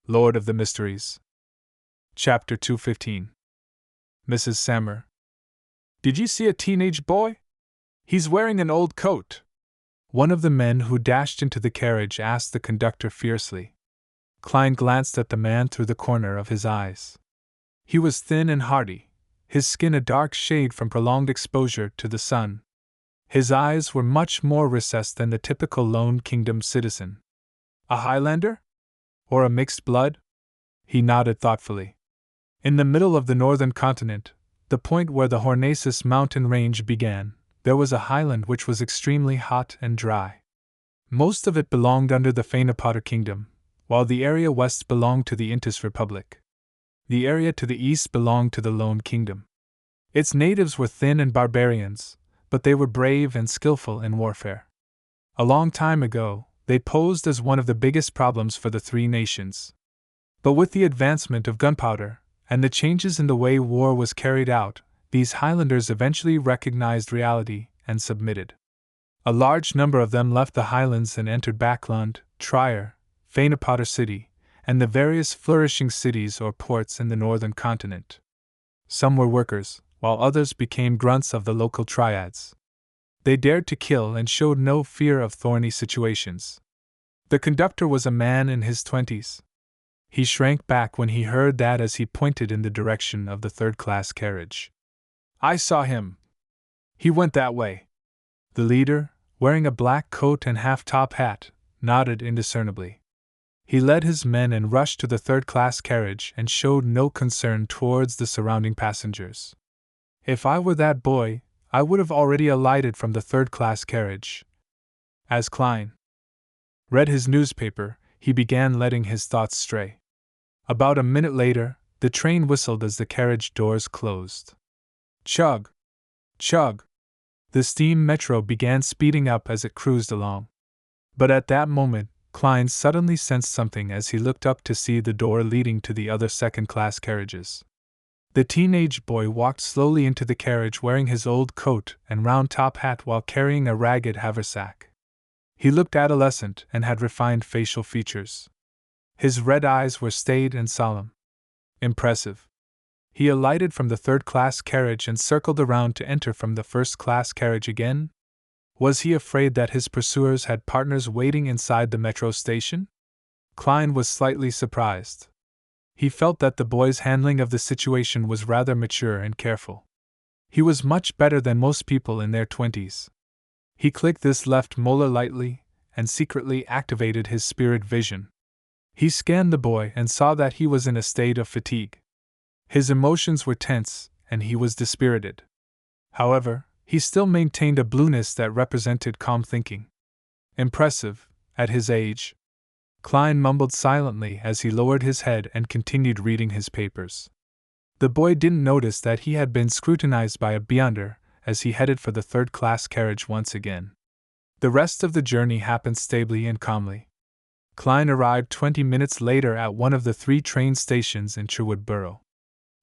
Lord of the Mysteries. Chapter 215. Mrs. Sammer. Did you see a teenage boy? He's wearing an old coat. One of the men who dashed into the carriage asked the conductor fiercely. Klein glanced at the man through the corner of his eyes. He was thin and hardy, his skin a dark shade from prolonged exposure to the sun. His eyes were much more recessed than the typical Lone Kingdom citizen. A Highlander? Or a mixed blood? He nodded thoughtfully. In the middle of the northern continent, the point where the Hornacis mountain range began, there was a highland which was extremely hot and dry. Most of it belonged under the Fainapotter kingdom, while the area west belonged to the Intis Republic. The area to the east belonged to the Lone Kingdom. Its natives were thin and barbarians, but they were brave and skillful in warfare. A long time ago, they posed as one of the biggest problems for the three nations. But with the advancement of gunpowder, and the changes in the way war was carried out, these Highlanders eventually recognized reality and submitted. A large number of them left the Highlands and entered Backlund, Trier, Fainapotter City, and the various flourishing cities or ports in the northern continent. Some were workers, while others became grunts of the local triads. They dared to kill and showed no fear of thorny situations. The conductor was a man in his 20s. He shrank back when he heard that as he pointed in the direction of the third-class carriage. I saw him. He went that way. The leader, wearing a black coat and half-top hat, nodded indiscernibly. He led his men and rushed to the third-class carriage and showed no concern towards the surrounding passengers. If I were that boy, I would have already alighted from the third-class carriage. As Klein read his newspaper, he began letting his thoughts stray. About a minute later, the train whistled as the carriage doors closed. Chug! Chug! The steam metro began speeding up as it cruised along. But at that moment, Klein suddenly sensed something as he looked up to see the door leading to the other second-class carriages. The teenage boy walked slowly into the carriage wearing his old coat and round-top hat while carrying a ragged haversack. He looked adolescent and had refined facial features. His red eyes were staid and solemn. Impressive. He alighted from the third-class carriage and circled around to enter from the first-class carriage again. Was he afraid that his pursuers had partners waiting inside the metro station? Klein was slightly surprised. He felt that the boy's handling of the situation was rather mature and careful. He was much better than most people in their 20s. He clicked this left molar lightly and secretly activated his spirit vision. He scanned the boy and saw that he was in a state of fatigue. His emotions were tense and he was dispirited. However, he still maintained a blueness that represented calm thinking. Impressive, at his age. Klein mumbled silently as he lowered his head and continued reading his papers. The boy didn't notice that he had been scrutinized by a beyonder as he headed for the third-class carriage once again. The rest of the journey happened stably and calmly. Klein arrived 20 minutes later at one of the 3 train stations in Sherwood Borough.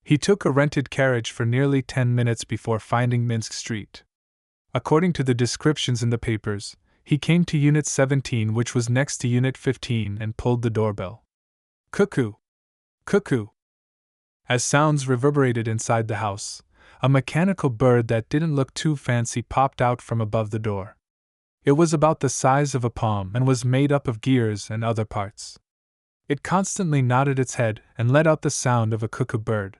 He took a rented carriage for nearly 10 minutes before finding Minsk Street. According to the descriptions in the papers, he came to Unit 17, which was next to Unit 15, and pulled the doorbell. Cuckoo! Cuckoo! As sounds reverberated inside the house, a mechanical bird that didn't look too fancy popped out from above the door. It was about the size of a palm and was made up of gears and other parts. It constantly nodded its head and let out the sound of a cuckoo bird.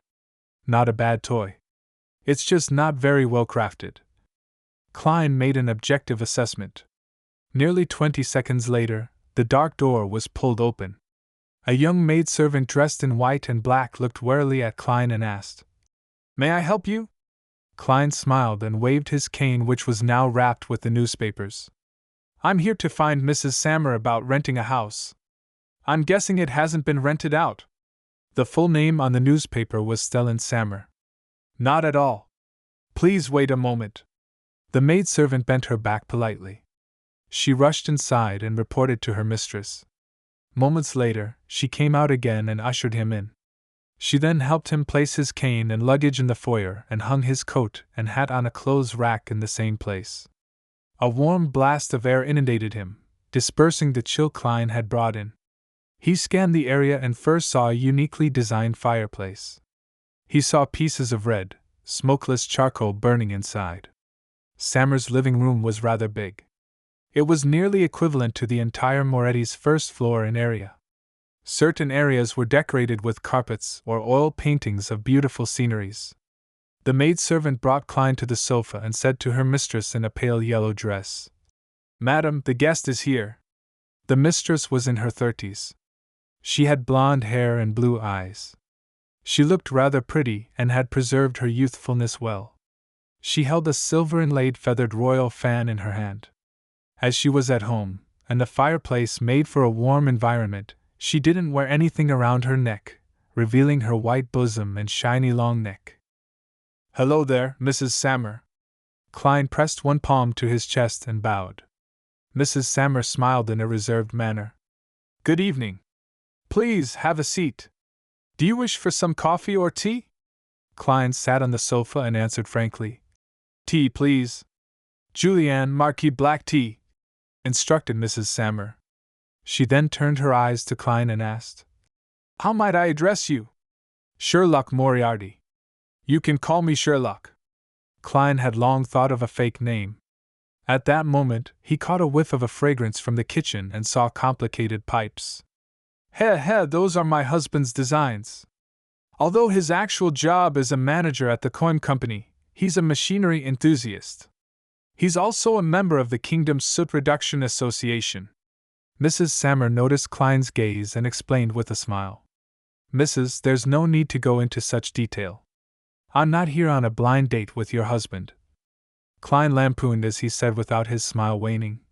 Not a bad toy. It's just not very well crafted. Klein made an objective assessment. Nearly 20 seconds later, the dark door was pulled open. A young maidservant dressed in white and black looked warily at Klein and asked, "May I help you?" Klein smiled and waved his cane, which was now wrapped with the newspapers. "I'm here to find Mrs. Sammer about renting a house. I'm guessing it hasn't been rented out." The full name on the newspaper was Stellan Sammer. "Not at all. Please wait a moment." The maidservant bent her back politely. She rushed inside and reported to her mistress. Moments later, she came out again and ushered him in. She then helped him place his cane and luggage in the foyer and hung his coat and hat on a clothes rack in the same place. A warm blast of air inundated him, dispersing the chill Klein had brought in. He scanned the area and first saw a uniquely designed fireplace. He saw pieces of red, smokeless charcoal burning inside. Sammer's living room was rather big. It was nearly equivalent to the entire Moretti's first floor in area. Certain areas were decorated with carpets or oil paintings of beautiful sceneries. The maidservant brought Klein to the sofa and said to her mistress in a pale yellow dress, "Madam, the guest is here." The mistress was in her 30s. She had blonde hair and blue eyes. She looked rather pretty and had preserved her youthfulness well. She held a silver-inlaid feathered royal fan in her hand. As she was at home, and the fireplace made for a warm environment, she didn't wear anything around her neck, revealing her white bosom and shiny long neck. "Hello there, Mrs. Sammer." Klein pressed one palm to his chest and bowed. Mrs. Sammer smiled in a reserved manner. "Good evening. Please have a seat. Do you wish for some coffee or tea?" Klein sat on the sofa and answered frankly, "Tea, please." "Julienne Marquis black tea," instructed Mrs. Sammer. She then turned her eyes to Klein and asked, "How might I address you?" "Sherlock Moriarty." "You can call me Sherlock." Klein had long thought of a fake name. At that moment, he caught a whiff of a fragrance from the kitchen and saw complicated pipes. Those are my husband's designs. Although his actual job is a manager at the coin company, he's a machinery enthusiast. He's also a member of the Kingdom's Soot Reduction Association." Mrs. Sammer noticed Klein's gaze and explained with a smile, "Mrs., there's no need to go into such detail. I'm not here on a blind date with your husband." Klein lampooned as he said without his smile waning,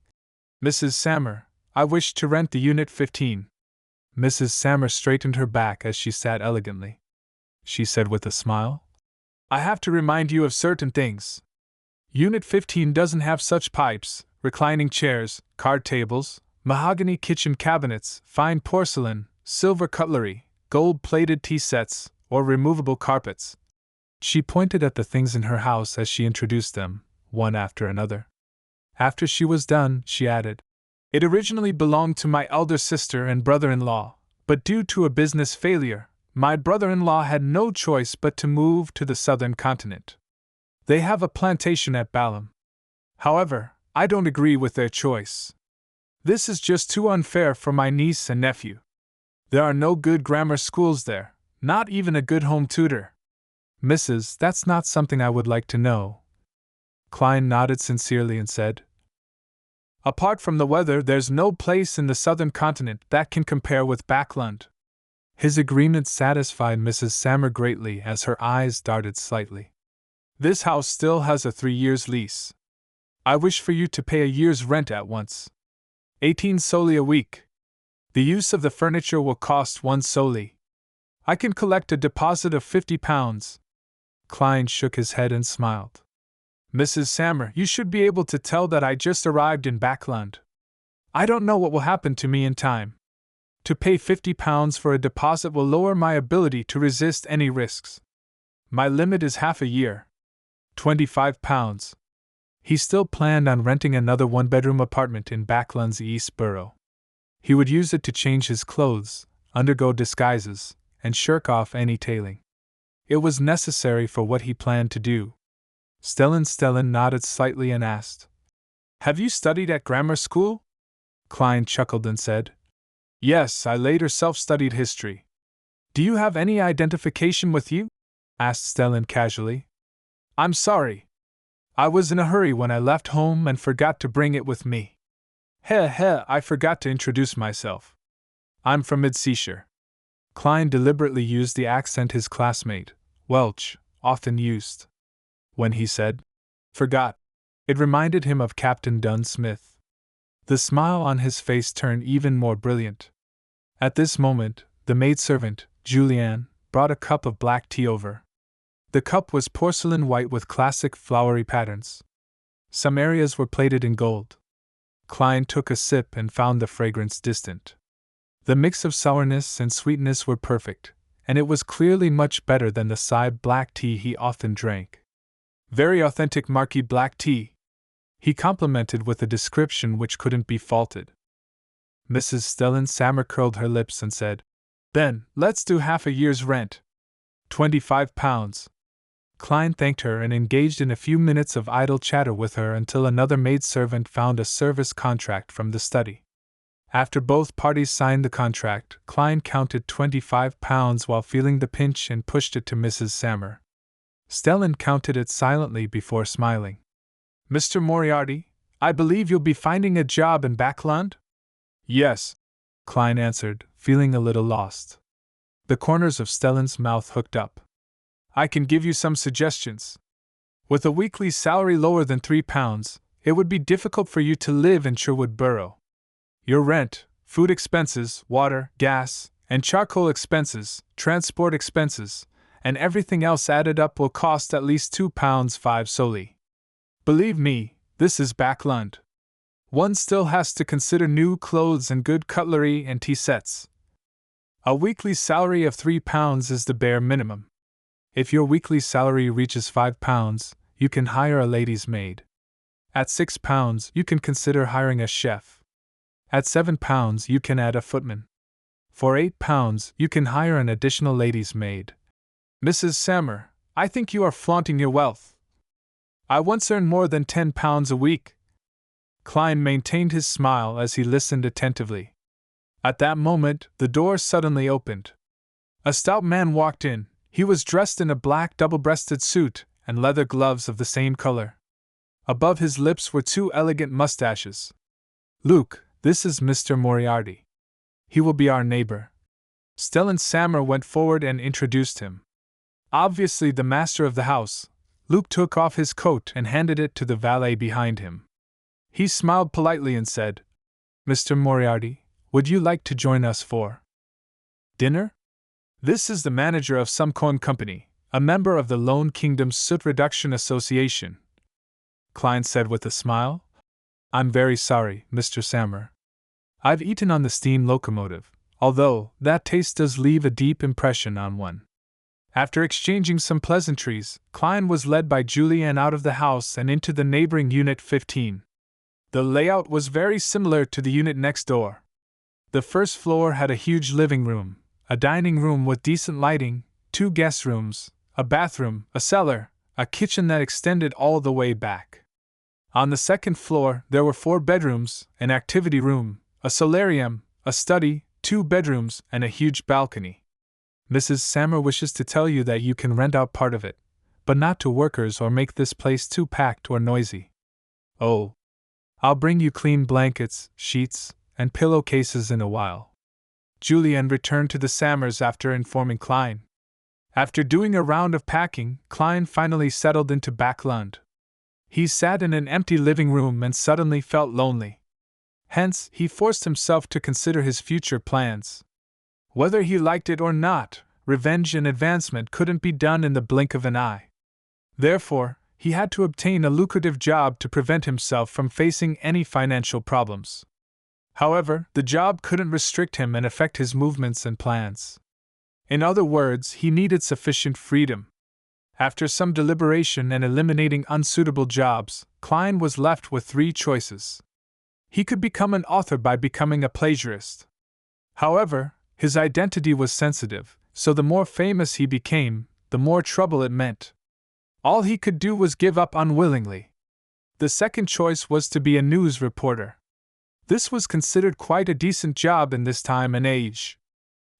"Mrs. Sammer, I wish to rent the Unit 15. Mrs. Sammer straightened her back as she sat elegantly. She said with a smile, "I have to remind you of certain things. Unit 15 doesn't have such pipes, reclining chairs, card tables, mahogany kitchen cabinets, fine porcelain, silver cutlery, gold-plated tea sets, or removable carpets." She pointed at the things in her house as she introduced them, one after another. After she was done, she added, "It originally belonged to my elder sister and brother-in-law, but due to a business failure, my brother-in-law had no choice but to move to the southern continent. They have a plantation at Balham. However, I don't agree with their choice. This is just too unfair for my niece and nephew. There are no good grammar schools there, not even a good home tutor." "Mrs., that's not something I would like to know." Klein nodded sincerely and said, "Apart from the weather, there's no place in the southern continent that can compare with Backlund." His agreement satisfied Mrs. Sammer greatly as her eyes darted slightly. "This house still has a 3-year lease. I wish for you to pay a year's rent at once. 18 soldi a week. The use of the furniture will cost 1 soldi. I can collect a deposit of £50. Klein shook his head and smiled. "Mrs. Sammer, you should be able to tell that I just arrived in Backlund. I don't know what will happen to me in time. To pay £50 for a deposit will lower my ability to resist any risks. My limit is half a year. £25. He still planned on renting another one-bedroom apartment in Backlund's East Borough. He would use it to change his clothes, undergo disguises, and shirk off any tailing. It was necessary for what he planned to do. Stellan nodded slightly and asked, "Have you studied at grammar school?" Klein chuckled and said, "Yes, I later self-studied history." "Do you have any identification with you?" asked Stellan casually. "I'm sorry. I was in a hurry when I left home and forgot to bring it with me. I forgot to introduce myself. I'm from mid-Seashire." Klein deliberately used the accent his classmate, Welch, often used. When he said, "forgot," it reminded him of Captain Dunn Smith. The smile on his face turned even more brilliant. At this moment, the maidservant, Julienne, brought a cup of black tea over. The cup was porcelain white with classic flowery patterns. Some areas were plated in gold. Klein took a sip and found the fragrance distant. The mix of sourness and sweetness were perfect, and it was clearly much better than the side black tea he often drank. "Very authentic Marquis black tea," he complimented with a description which couldn't be faulted. Mrs. Stellan Sammer curled her lips and said, "Then, let's do half a year's rent. £25. Klein thanked her and engaged in a few minutes of idle chatter with her until another maidservant found a service contract from the study. After both parties signed the contract, Klein counted £25 while feeling the pinch and pushed it to Mrs. Sammer. Stellan counted it silently before smiling. "Mr. Moriarty, I believe you'll be finding a job in Backland?" "Yes," Klein answered, feeling a little lost. The corners of Stellan's mouth hooked up. "I can give you some suggestions. With a weekly salary lower than £3, it would be difficult for you to live in Sherwood Borough. Your rent, food expenses, water, gas, and charcoal expenses, transport expenses, and everything else added up will cost at least £2.5 solely. Believe me, this is Backland. One still has to consider new clothes and good cutlery and tea sets. A weekly salary of £3 is the bare minimum. If your weekly salary reaches £5, you can hire a lady's maid. At £6, you can consider hiring a chef. At £7, you can add a footman. For £8, you can hire an additional lady's maid. Mrs. Sammer, I think you are flaunting your wealth. I once earned more than £10 a week." Klein maintained his smile as he listened attentively. At that moment, the door suddenly opened. A stout man walked in. He was dressed in a black double-breasted suit and leather gloves of the same color. Above his lips were two elegant mustaches. "Luke, this is Mr. Moriarty. He will be our neighbor." Stellan Sammer went forward and introduced him. Obviously the master of the house, Luke took off his coat and handed it to the valet behind him. He smiled politely and said, "Mr. Moriarty, would you like to join us for dinner? This is the manager of Sumcoin Company, a member of the Lone Kingdom's Soot Reduction Association," Klein said with a smile. "I'm very sorry, Mr. Sammer. I've eaten on the steam locomotive, although that taste does leave a deep impression on one." After exchanging some pleasantries, Klein was led by Julianne out of the house and into the neighboring Unit 15. The layout was very similar to the unit next door. The first floor had a huge living room, a dining room with decent lighting, 2 guest rooms, a bathroom, a cellar, a kitchen that extended all the way back. On the second floor, there were 4 bedrooms, an activity room, a solarium, a study, 2 bedrooms, and a huge balcony. Mrs. Sammer wishes to tell you that you can rent out part of it, but not to workers or make this place too packed or noisy. Oh, I'll bring you clean blankets, sheets, and pillowcases in a while." Julianne returned to the Sammers after informing Klein. After doing a round of packing, Klein finally settled into Backland. He sat in an empty living room and suddenly felt lonely. Hence, he forced himself to consider his future plans. Whether he liked it or not, revenge and advancement couldn't be done in the blink of an eye. Therefore, he had to obtain a lucrative job to prevent himself from facing any financial problems. However, the job couldn't restrict him and affect his movements and plans. In other words, he needed sufficient freedom. After some deliberation and eliminating unsuitable jobs, Klein was left with 3 choices. He could become an author by becoming a plagiarist. However, his identity was sensitive, so the more famous he became, the more trouble it meant. All he could do was give up unwillingly. The second choice was to be a news reporter. This was considered quite a decent job in this time and age.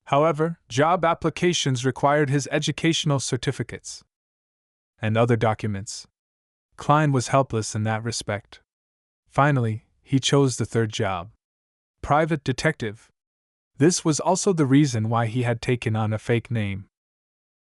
However, job applications required his educational certificates and other documents. Klein was helpless in that respect. Finally, he chose the third job: private detective. This was also the reason why he had taken on a fake name.